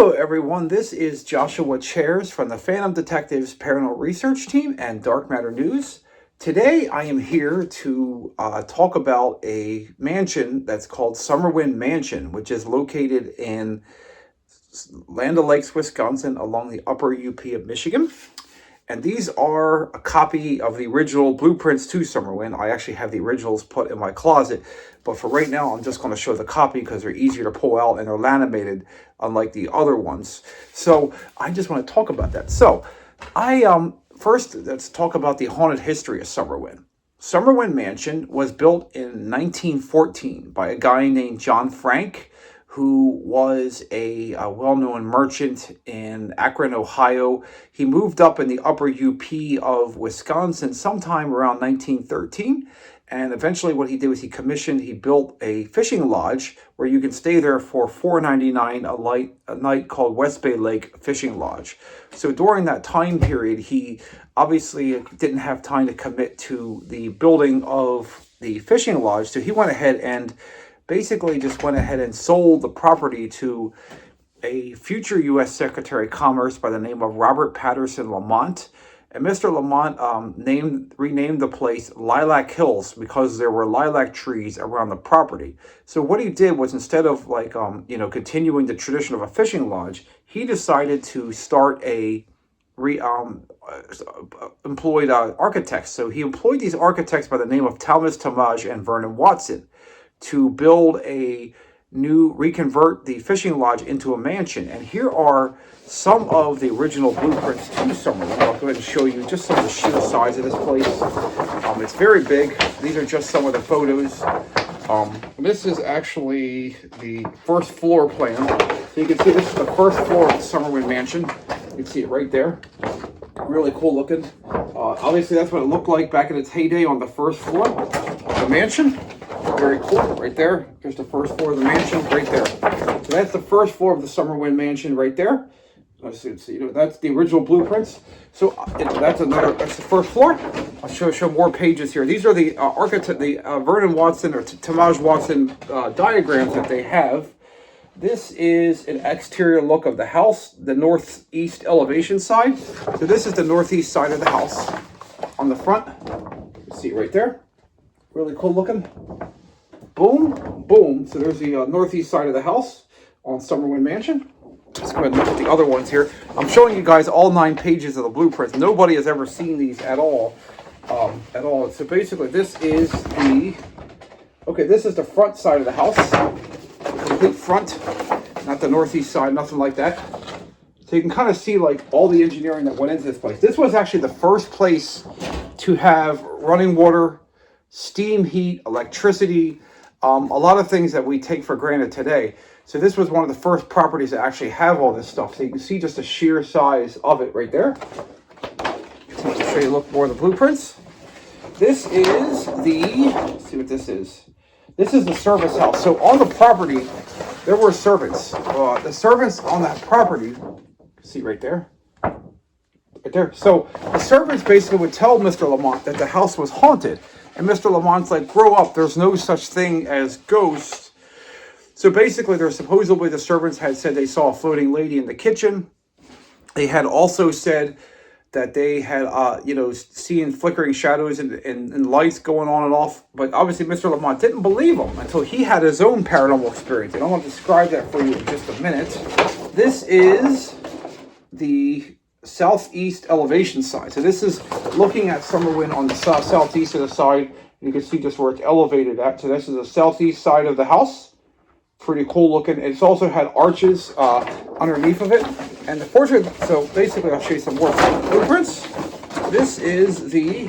Hello everyone, this is Joshua Chairs from the Phantom Detectives Paranormal Research Team and Dark Matter News. Today I am here to talk about a mansion that's called Summerwind Mansion, which is located in Land O'Lakes, Wisconsin, along the upper UP of Michigan. And these are a copy of the original blueprints to Summerwind. I actually have the originals put in my closet, but for right now, I'm just going to show the copy because they're easier to pull out and they're laminated, unlike the other ones. So I just want to talk about that. So first, let's talk about the haunted history of Summerwind. Summerwind Mansion was built in 1914 by a guy named John Frank, who was a well-known merchant in Akron, Ohio. He moved up in the upper UP of Wisconsin sometime around 1913. And eventually what he did was he built a fishing lodge where you can stay there for $4.99 a night called West Bay Lake Fishing Lodge. So during that time period, he obviously didn't have time to commit to the building of the fishing lodge. So he went ahead and basically just went ahead and sold the property to a future U.S. Secretary of Commerce by the name of Robert Patterson Lamont. And Mr. Lamont renamed the place Lilac Hills because there were lilac trees around the property. So what he did was, instead of continuing the tradition of a fishing lodge, he decided to start employed architects. So he employed these architects by the name of Talmadge Tamaj and Vernon Watson to reconvert the fishing lodge into a mansion. And here are some of the original blueprints to Summerwind. I'll go ahead and show you just some of the sheer size of this place. It's very big. These are just some of the photos. This is actually the first floor plan. So you can see this is the first floor of the Summerwind Mansion. You can see it right there. Really cool looking. Obviously that's what it looked like back in its heyday on the first floor of the mansion. Very cool, right there. There's the first floor of the mansion, right there. So that's the first floor of the Summerwind Mansion, right there. That's the original blueprints. So that's the first floor. I'll show more pages here. These are the Vernon Watson or Tamaj Watson diagrams that they have. This is an exterior look of the house, the northeast elevation side. So this is the northeast side of the house. On the front, you see it right there. Really cool looking. Boom, boom. So there's the northeast side of the house on Summerwind Mansion. Let's go ahead and look at the other ones here. I'm showing you guys all 9 pages of the blueprints. Nobody has ever seen these at all. So basically this is the front side of the house. The complete front, not the northeast side, nothing like that. So you can kind of see like all the engineering that went into this place. This was actually the first place to have running water, steam heat, electricity, a lot of things that we take for granted today. So this was one of the first properties that actually have all this stuff. So you can see just the sheer size of it right there. I'll show you a look more of the blueprints. This is let's see what this is. This is the service house. So on the property, there were servants. The servants on that property, you can see right there. Right there. So the servants basically would tell Mr. Lamont that the house was haunted. And Mr. Lamont's like, grow up, there's no such thing as ghosts. So basically, supposedly the servants had said they saw a floating lady in the kitchen. They had also said that they had, seen flickering shadows and lights going on and off. But obviously, Mr. Lamont didn't believe them until he had his own paranormal experience. And I'm going to describe that for you in just a minute. This is the southeast elevation side. So this is looking at Summerwind on the southeast of the side. You can see just where it's elevated at. So this is the southeast side of the house. Pretty cool looking. It's also had arches underneath of it. And the portrait, so basically I'll show you some more blueprints. This is the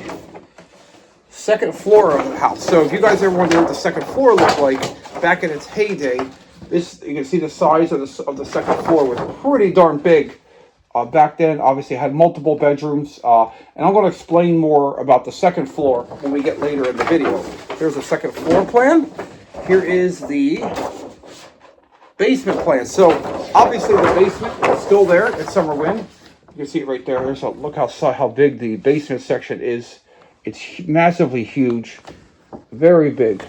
second floor of the house. So if you guys ever wonder what the second floor looked like back in its heyday, you can see the size of the second floor was pretty darn big. Back then, obviously, it had multiple bedrooms. And I'm going to explain more about the second floor when we get later in the video. Here's the second floor plan. Here is the basement plan. So, obviously, the basement is still there at Summerwind. You can see it right there. Look how big the basement section is. It's massively huge. Very big.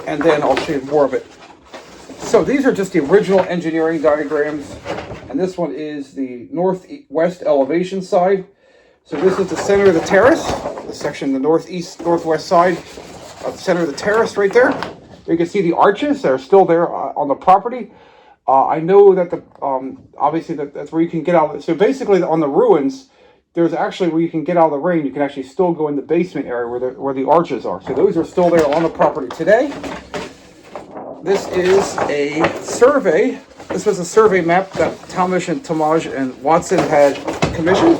And then I'll show you more of it. So these are just the original engineering diagrams, and this one is the northwest elevation side. So this is the center of the terrace, the section, the northwest side of the center of the terrace right there. You can see the arches that are still there on the property. I know that obviously that's where you can get out. So basically on the ruins, there's actually where you can get out of the rain. You can actually still go in the basement area where the arches are. So those are still there on the property today. This is a survey. This was a survey map that Talmadge and Watson had commissioned.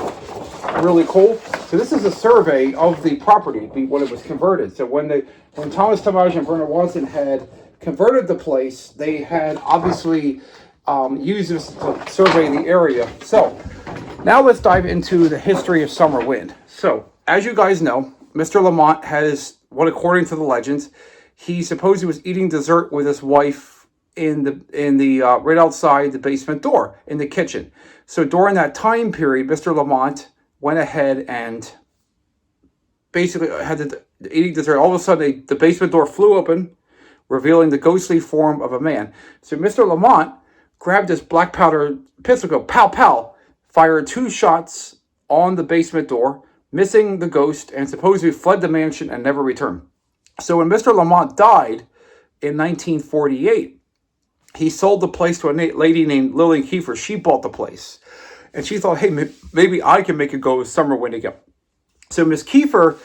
Really cool. So this is a survey of the property when it was converted. So when Thomas Talmadge and Bernard Watson had converted the place, they had obviously used this to survey the area. So now let's dive into the history of Summerwind. So as you guys know, Mr. Lamont has, according to the legends, he supposedly was eating dessert with his wife in the right outside the basement door in the kitchen. So during that time period, Mr. Lamont went ahead and basically had the eating dessert. All of a sudden, the basement door flew open, revealing the ghostly form of a man. So Mr. Lamont grabbed this black powder pistol, go pow pow, fired 2 shots on the basement door, missing the ghost, and supposedly fled the mansion and never returned. So when Mr. Lamont died in 1948, he sold the place to a lady named Lillian Kiefer. She bought the place. And she thought, hey, maybe I can make it go with Summerwind again. So Miss Kiefer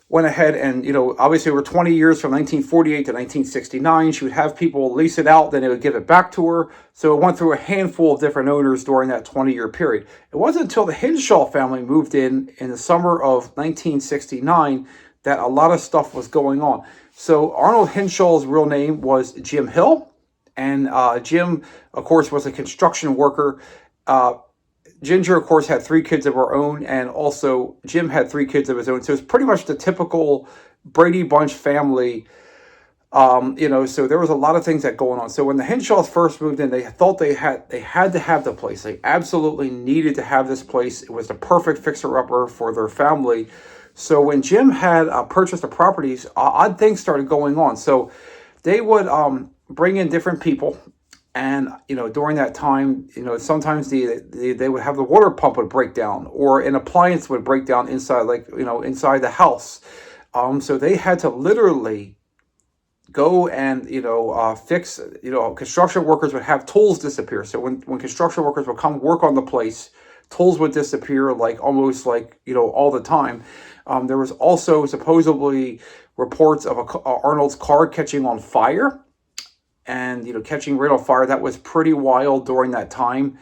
went ahead and, obviously over 20 years from 1948 to 1969, she would have people lease it out, then they would give it back to her. So it went through a handful of different owners during that 20-year period. It wasn't until the Hinshaw family moved in the summer of 1969 that a lot of stuff was going on. So Arnold Hinshaw's real name was Jim Hill, and Jim, of course, was a construction worker. Ginger, of course, had 3 kids of her own, and also Jim had 3 kids of his own. So it's pretty much the typical Brady Bunch family, so there was a lot of things that going on. So when the Hinshaws first moved in, they thought they had to have the place. They absolutely needed to have this place. It was the perfect fixer-upper for their family. So when Jim had purchased the properties, odd things started going on. So they would bring in different people. And, during that time, sometimes they would have the water pump would break down, or an appliance would break down inside, inside the house. So they had to literally go and, fix, construction workers would have tools disappear. So when construction workers would come work on the place, tools would disappear almost all the time. There was also supposedly reports of Arnold's car catching on fire. And, catching right on fire, that was pretty wild during that time.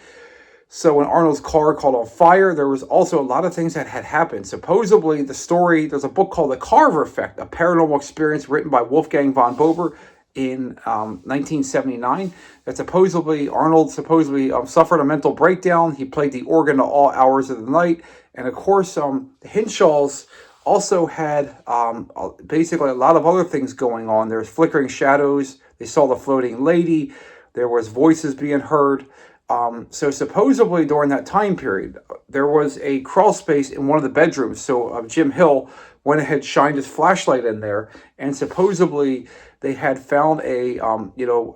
So when Arnold's car caught on fire, there was also a lot of things that had happened. Supposedly, there's a book called The Carver Effect, a paranormal experience written by Wolfgang von Bober in 1979. That Arnold suffered a mental breakdown. He played the organ at all hours of the night. And of course, the Hinshaws also had basically a lot of other things going on. There's flickering shadows. They saw the floating lady. There was voices being heard. So supposedly during that time period, there was a crawl space in one of the bedrooms. So Jim Hill went ahead, shined his flashlight in there, and supposedly they had found a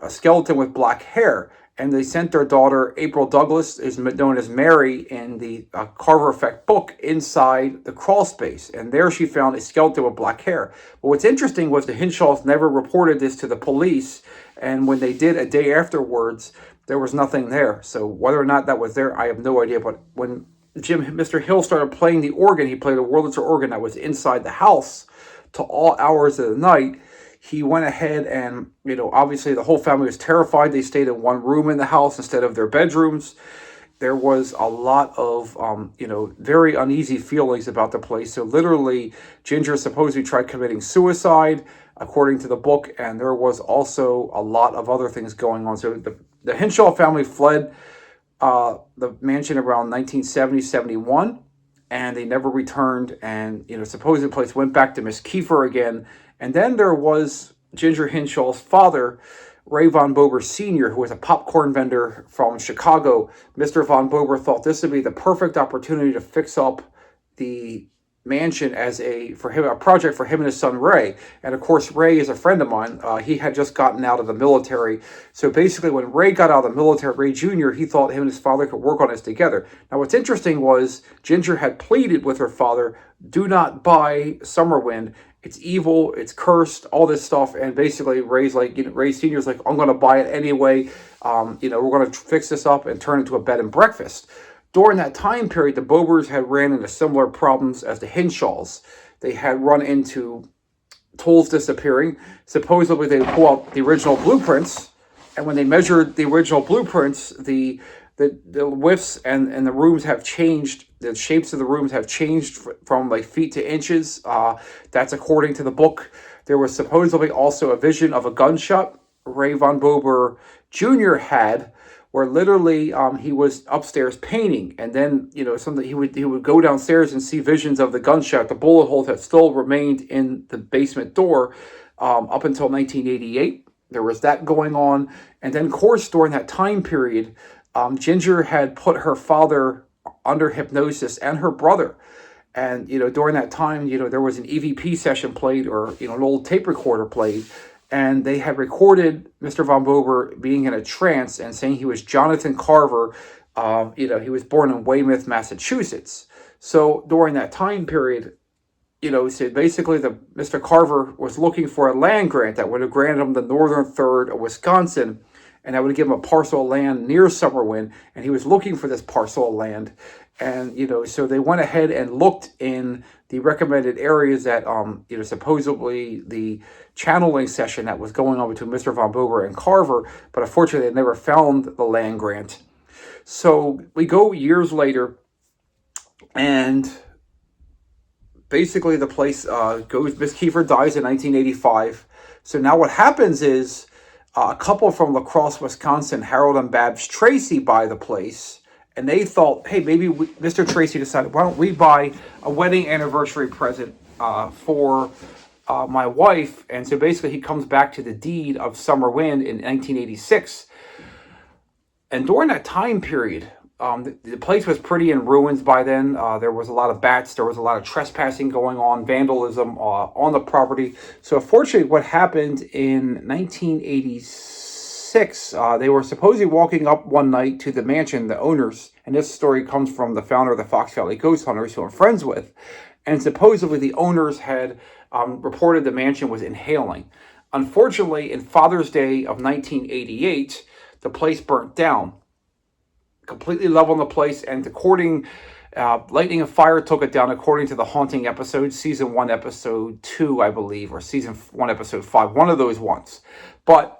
skeleton with black hair. And they sent their daughter, April Douglas, is known as Mary in the Carver Effect book, inside the crawl space. And there she found a skeleton with black hair. But what's interesting was the Hinshaws never reported this to the police. And when they did a day afterwards, there was nothing there. So whether or not that was there, I have no idea. But when Mr. Hill started playing the organ, he played a Wurlitzer organ that was inside the house to all hours of the night. He went ahead and, obviously the whole family was terrified. They stayed in one room in the house instead of their bedrooms. There was a lot of, very uneasy feelings about the place. So literally, Ginger supposedly tried committing suicide, according to the book. And there was also a lot of other things going on. So the Hinshaw family fled the mansion around 1970, 71. And they never returned. And, supposedly the place went back to Miss Kiefer again. And then there was Ginger Hinshaw's father, Ray Von Bober Sr., who was a popcorn vendor from Chicago. Mr. Von Bober thought this would be the perfect opportunity to fix up the mansion as a project for him and his son Ray. And of course, Ray is a friend of mine. He had just gotten out of the military. So basically, when Ray got out of the military, Ray Jr., he thought him and his father could work on this together. Now, what's interesting was Ginger had pleaded with her father, do not buy Summerwind. It's evil, it's cursed, all this stuff. And basically, Ray's like, Ray Sr.'s like, I'm going to buy it anyway. We're going to fix this up and turn it into a bed and breakfast. During that time period, the Bobers had ran into similar problems as the Hinshaws. They had run into tools disappearing. Supposedly, they pull out the original blueprints, and when they measured the original blueprints, the widths and the rooms have changed. The shapes of the rooms have changed from like feet to inches. That's according to the book. There was supposedly also a vision of a gunshot Ray Von Bober Jr. had, where literally he was upstairs painting, and then something he would go downstairs and see visions of the gunshot. The bullet holes had still remained in the basement door up until 1988. There was that going on, and then of course during that time period, Ginger had put her father under hypnosis and her brother. And during that time, there was an EVP session played, or an old tape recorder played. And they had recorded Mr. Von Bober being in a trance and saying he was Jonathan Carver. He was born in Weymouth, Massachusetts. So during that time period, so basically Mr. Carver was looking for a land grant that would have granted him the northern third of Wisconsin, and that would give him a parcel of land near Summerwind. And he was looking for this parcel of land. And, so they went ahead and looked in the recommended areas that, supposedly the channeling session that was going on between Mr. Von Bober and Carver, but unfortunately they never found the land grant. So we go years later, and basically the place goes, Miss Kiefer dies in 1985. So now what happens is a couple from La Crosse, Wisconsin, Harold and Babs Tracy, buy the place. And they thought, hey, maybe Mr. Tracy decided, why don't we buy a wedding anniversary present for my wife? And so basically he comes back to the deed of Summerwind in 1986. And during that time period, the place was pretty in ruins by then. There was a lot of bats. There was a lot of trespassing going on, vandalism on the property. So unfortunately, what happened in 1986, they were supposedly walking up one night to the mansion, the owners, and this story comes from the founder of the Fox Valley Ghost Hunters, who I'm friends with, and supposedly the owners had reported the mansion was inhaling. Unfortunately, in Father's Day of 1988, the place burnt down, completely leveled the place, and according lightning and fire took it down, according to the haunting episode, season 1 episode 2, I believe, or season 1 episode 5, one of those ones. But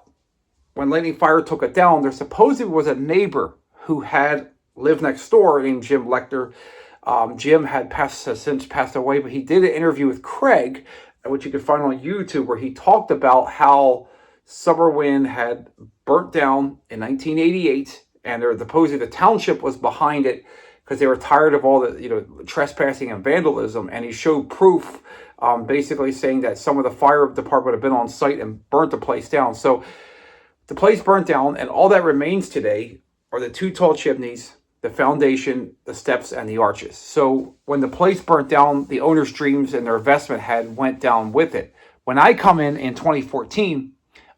when lightning fire took it down, there supposedly was a neighbor who had lived next door named Jim Lecter. Jim had since passed away, but he did an interview with Craig, which you can find on YouTube, where he talked about how Summerwind had burnt down in 1988, and supposedly the township was behind it because they were tired of all the trespassing and vandalism, and he showed proof, basically saying that some of the fire department had been on site and burnt the place down. So the place burnt down, and all that remains today are the 2 tall chimneys, the foundation, the steps, and the arches. So when the place burnt down, the owner's dreams and their investment had went down with it. When I come in 2014,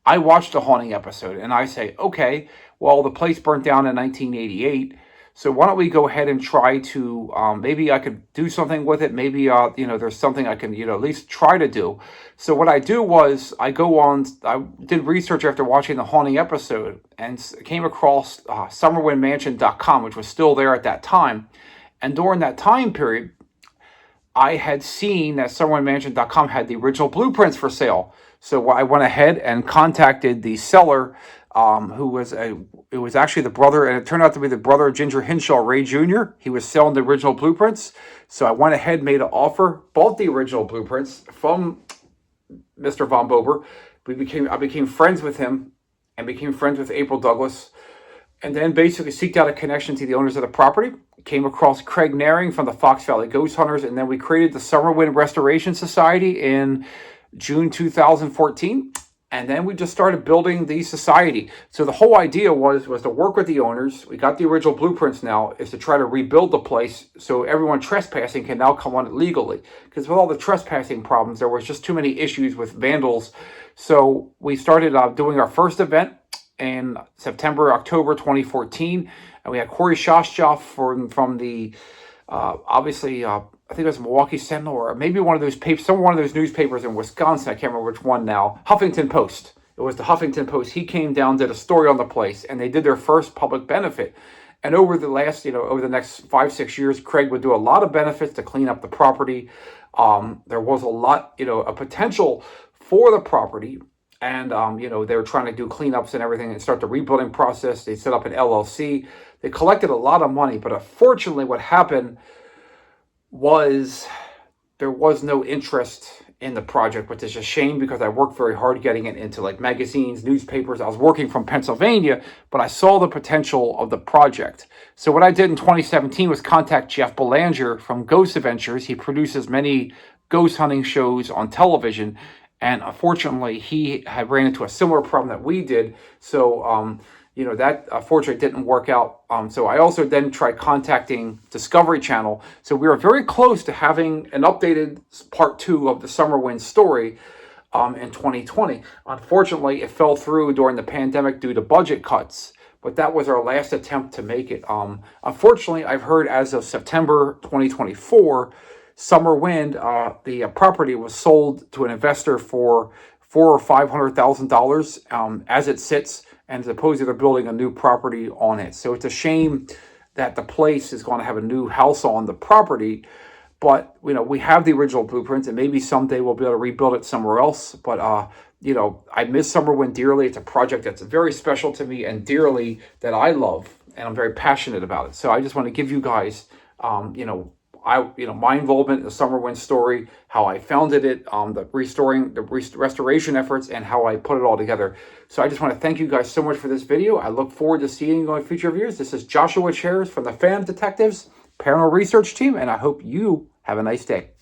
I watched the haunting episode, and I say, okay, well, the place burnt down in 1988, so why don't we go ahead and try to, maybe I could do something with it. Maybe, there's something I can, at least try to do. So what I do was I did research after watching the haunting episode and came across summerwindmansion.com, which was still there at that time. And during that time period, I had seen that summerwindmansion.com had the original blueprints for sale. So I went ahead and contacted the seller, who was it was actually the brother, and it turned out to be the brother of Ginger Hinshaw, Ray Jr. He was selling the original blueprints. So I went ahead, made an offer, bought the original blueprints from Mr. Von Bober. I became friends with him and became friends with April Douglas, and then basically seeked out a connection to the owners of the property. Came across Craig Naring from the Fox Valley Ghost Hunters, and then we created the Summerwind Restoration Society in June 2014. And then we just started building the society. So the whole idea was to work with the owners. We got the original blueprints now, is to try to rebuild the place so everyone trespassing can now come on it legally. Because with all the trespassing problems, there was just too many issues with vandals. So we started doing our first event in October 2014. And we had Corey Shoshoff from the, obviously, I think it was Milwaukee Sentinel, or maybe one of those papers, one of those newspapers in Wisconsin. I can't remember which one now. Huffington Post. It was the Huffington Post. He came down, did a story on the place, and they did their first public benefit. And over the last, over the next 5-6 years, Craig would do a lot of benefits to clean up the property. There was a lot, a potential for the property. And, they were trying to do cleanups and everything and start the rebuilding process. They set up an LLC. They collected a lot of money. But unfortunately, what happened was there was no interest in the project, which is a shame because I worked very hard getting it into like magazines, newspapers. I was working from Pennsylvania, but I saw the potential of the project. So what I did in 2017 was contact Jeff Belanger from Ghost Adventures. He produces many ghost hunting shows on television. And unfortunately, he had ran into a similar problem that we did. So, that unfortunately didn't work out. So I also then tried contacting Discovery Channel. So we were very close to having an updated part 2 of the Summerwind story in 2020. Unfortunately, it fell through during the pandemic due to budget cuts. But that was our last attempt to make it. Unfortunately, I've heard as of September 2024, Summerwind, the property was sold to an investor for $400,000 or $500,000 as it sits, and supposedly they're building a new property on it. So it's a shame that the place is going to have a new house on the property, but we have the original blueprints, and maybe someday we'll be able to rebuild it somewhere else. But I miss Summerwind dearly. It's a project that's very special to me and dearly that I love, and I'm very passionate about it. So I just want to give you guys, my involvement in the Summerwind story, how I founded it, the restoration efforts, and how I put it all together. So I just want to thank you guys so much for this video. I look forward to seeing you on future videos. This is Joshua Chairs from the Fan Detectives Paranormal Research Team, and I hope you have a nice day.